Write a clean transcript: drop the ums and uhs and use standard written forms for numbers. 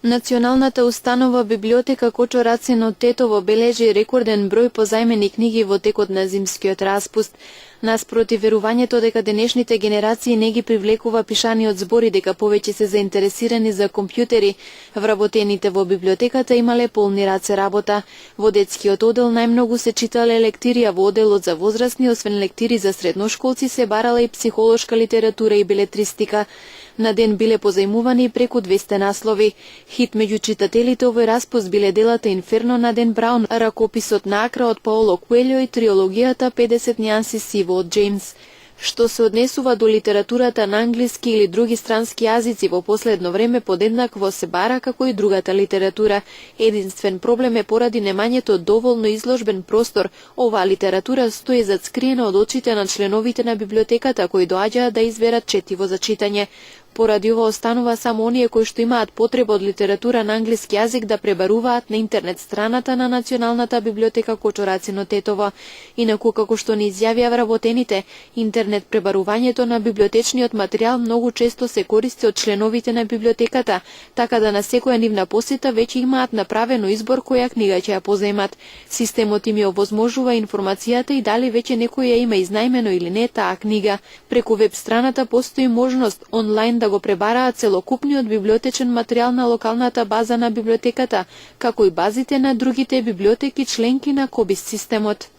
Националната установа библиотека Кочо Рацин Тетово бележи рекорден број позајмени книги во текот на зимскиот распуст. Наспротив верувањето дека денешните генерации не ги привлекува пишаниот збори, дека повеќе се заинтересирани за компјутери, вработените во библиотеката имале полни раце работа. Во детскиот одел најмногу се читале лектири, а во оделот за возрастни, освен лектири за средношколци, се барала и психолошка литература и белетристика. На ден биле позајмувани преку 200 наслови. Хит меѓу читателите овој распуст биле делата Инферно на Ден Браун, ракописот на Акра од Паоло Коелјо и триологијата 50 њанси сиво од Джеймс. Што се однесува до литературата на англиски или други странски јазици, во последно време подеднакво се бара како и другата литература. Единствен проблем е поради немањето доволно изложбен простор. Оваа литература стои зацкриена од очите на членовите на библиотеката, кои доаѓаат да изберат четиво за читање. Поради ова останува само оние кои што имаат потреба од литература на англиски јазик да пребаруваат на интернет страната на Националната библиотека Кочо Рацин Тетово. Инаку, како што ни изјавија вработените, интернет пребарувањето на библиотечниот материјал многу често се користи од членовите на библиотеката, така да на секоја нивна посета веќе имаат направено избор која книга ќе ја поземат. Системот им ја овозможува информацијата и дали веќе некој ја има изнајмено или не таа книга. Преку веб страната постои можност онлайн да го пребараат целокупниот библиотечен материјал на локалната база на библиотеката, како и базите на другите библиотеки членки на КОБИС системот.